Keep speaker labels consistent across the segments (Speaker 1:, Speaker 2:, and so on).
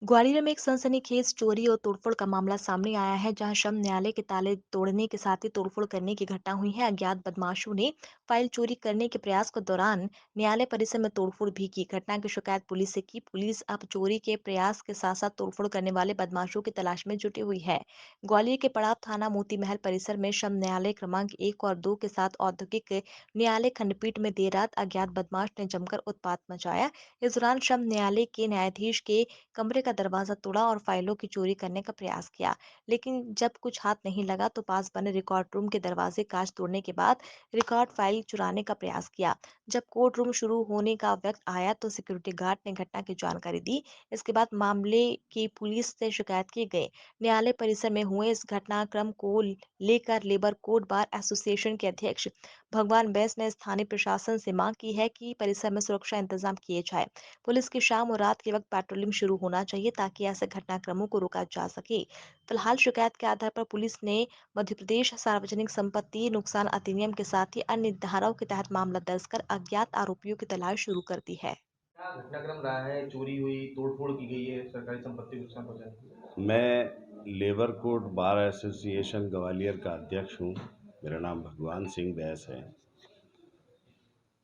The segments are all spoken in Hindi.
Speaker 1: ग्वालियर में एक सनसनीखेज चोरी और तोड़फोड़ का मामला सामने आया है, जहां श्रम न्यायालय के ताले तोड़ने के साथ ही तोड़फोड़ करने की घटना हुई है। अज्ञात बदमाशों ने फाइल चोरी करने के प्रयास के दौरान न्यायालय परिसर में तोड़फोड़ भी की। घटना की शिकायत पुलिस से की। पुलिस अब चोरी के प्रयास के साथ साथ तोड़फोड़ करने वाले बदमाशों की तलाश में जुटी हुई है। ग्वालियर के पड़ाव थाना मोती महल परिसर में श्रम न्यायालय क्रमांक 1 और 2 के साथ औद्योगिक न्यायालय खंडपीठ में देर रात अज्ञात बदमाश ने जमकर उत्पात मचाया। इस दौरान श्रम न्यायालय के न्यायाधीश के कमरे का दरवाजा तोड़ा और फाइलों की चोरी करने का प्रयास किया। लेकिन जब कुछ हाथ नहीं लगा तो पास बने रिकॉर्ड रूम के दरवाजे कांच तोड़ने के बाद रिकॉर्ड फाइल चुराने का प्रयास किया। जब कोर्ट रूम शुरू होने का वक्त आया तो सिक्योरिटी गार्ड ने घटना की जानकारी दी। इसके बाद मामले की पुलिस से शिकायत की गई। न्यायालय परिसर में हुए इस घटनाक्रम को लेकर लेबर कोड बार एसोसिएशन के अध्यक्ष भगवान बैस ने स्थानीय प्रशासन से मांग की है कि परिसर में सुरक्षा इंतजाम किए जाए। पुलिस की शाम और रात के वक्त पेट्रोलिंग शुरू होना चाहिए ताकि ऐसे घटनाक्रमों को रोका जा सके। फिलहाल शिकायत के आधार पर पुलिस ने मध्य प्रदेश सार्वजनिक संपत्ति नुकसान अधिनियम के साथ ही अन्य धाराओं के तहत मामला दर्ज कर अज्ञात आरोपियों की तलाश शुरू कर दी है।
Speaker 2: क्या घटनाक्रम रहा है? चोरी हुई, तोड़-फोड़ की गई है, सरकारी संपत्ति को नुकसान पहुँचाने की?
Speaker 3: मैं labour code bar association Gwalior का अध्यक्ष हूँ। मेरा नाम भगवान सिंह बैस है।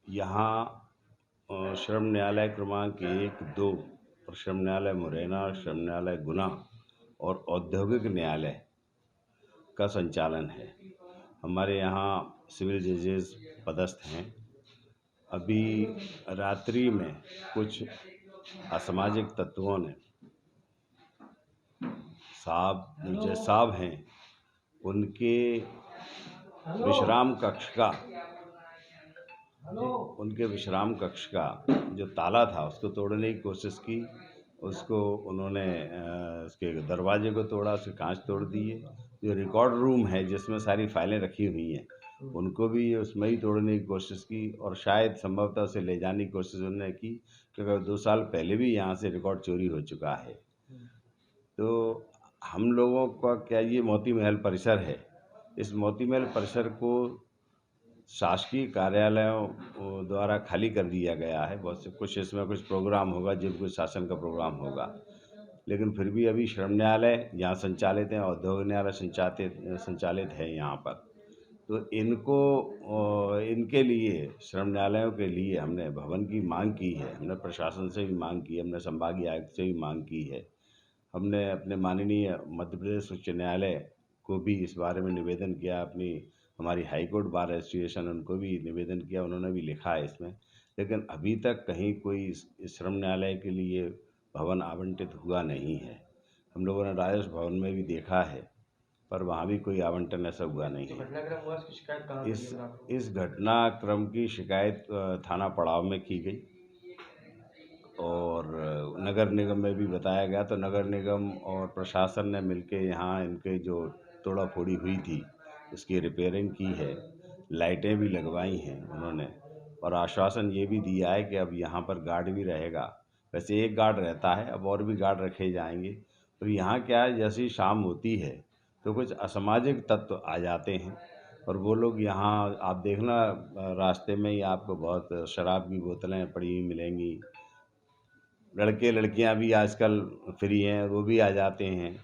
Speaker 3: यहाँ श्रम न्यायालय क्रमांक 1, 2 और श्रम न्यायालय मुरैना, श्रम न्यायालय गुना और औद्योगिक न्यायालय का संचालन है। हमारे यहाँ सिविल जजेस पदस्थ हैं। अभी रात्रि में कुछ असामाजिक तत्वों ने जो साहब हैं उनके विश्राम कक्ष का उनके विश्राम कक्ष का जो ताला था उसको तोड़ने की कोशिश की। उसको उन्होंने उसके दरवाजे को तोड़ा, उसके कांच तोड़ दिए। जो रिकॉर्ड रूम है जिसमें सारी फाइलें रखी हुई हैं उनको भी उसमें ही तोड़ने की कोशिश की और शायद संभवतः उसे ले जाने की कोशिश उन्होंने की, क्योंकि 2 साल पहले भी यहाँ से रिकॉर्ड चोरी हो चुका है। तो हम लोगों का क्या, ये मोती महल परिसर है। इस मोती महल परिसर को शासकीय कार्यालयों द्वारा खाली कर दिया गया है। बहुत से कुछ इसमें कुछ प्रोग्राम होगा, जब कुछ शासन का प्रोग्राम होगा, लेकिन फिर भी अभी श्रम न्यायालय यहाँ संचालित है, औद्योगिक न्यायालय संचालित है यहाँ पर। तो इनके लिए, श्रम न्यायालयों के लिए हमने भवन की मांग की है। हमने प्रशासन से भी मांग की है, हमने संभागीय आयुक्त से भी मांग की है। हमने अपने माननीय मध्य प्रदेश उच्च न्यायालय को भी इस बारे में निवेदन किया। हमारी हाई कोर्ट बार एसोसिएशन, उनको भी निवेदन किया, उन्होंने भी लिखा है इसमें। लेकिन अभी तक कहीं कोई इस श्रम न्यायालय के लिए भवन आवंटित हुआ नहीं है। हम लोगों ने राजस्व भवन में भी देखा है, पर वहाँ भी कोई आवंटन ऐसा हुआ नहीं
Speaker 2: जो
Speaker 3: है।
Speaker 2: घटनाक्रम हुआ उसकी शिकायत कहाँ
Speaker 3: इस
Speaker 2: की है आपको?
Speaker 3: इस घटनाक्रम की शिकायत थाना पड़ाव में की गई और नगर निगम में भी बताया गया। तो नगर निगम और प्रशासन ने मिलके यहाँ इनके जो तोड़ा-फोड़ी हुई थी उसकी रिपेयरिंग की है, लाइटें भी लगवाई हैं उन्होंने और आश्वासन ये भी दिया है कि अब यहाँ पर गार्ड भी रहेगा। वैसे एक गार्ड रहता है, अब और भी गार्ड रखे जाएंगे। तो यहाँ क्या है, जैसे ही शाम होती है तो कुछ असामाजिक तत्व आ जाते हैं और वो लोग यहाँ, आप देखना रास्ते में ही आपको बहुत शराब की बोतलें पड़ी हुई मिलेंगी। लड़के लड़कियां भी आजकल फ्री हैं, वो भी आ जाते हैं।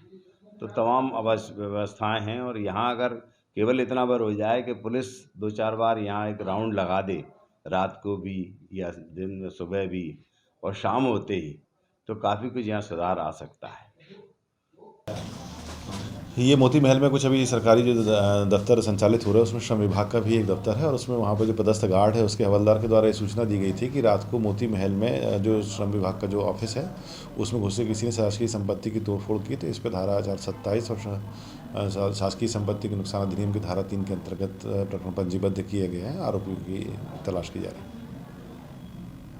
Speaker 3: तो तमाम व्यवस्थाएं हैं और यहाँ अगर केवल इतना बार हो जाए कि पुलिस 2-4 बार यहाँ एक राउंड लगा दे, रात को भी या दिन में सुबह भी और शाम होते ही, तो काफ़ी कुछ यहाँ सुधार आ सकता है।
Speaker 4: ये मोती महल में कुछ अभी सरकारी जो दफ्तर संचालित हो रहे हैं उसमें श्रम विभाग का भी एक दफ्तर है और उसमें वहाँ पर जो पदस्थ गार्ड है उसके हवलदार के द्वारा ये सूचना दी गई थी कि रात को मोती महल में जो श्रम विभाग का जो ऑफिस है उसमें घुसे किसी ने शासकीय संपत्ति की तोड़फोड़ की। तो इस पर धारा 427 और शासकीय संपत्ति के नुकसान अधिनियम की धारा 3 के अंतर्गत प्रकरण पंजीबद्ध किए गए हैं। आरोपियों की तलाश की जा रही है।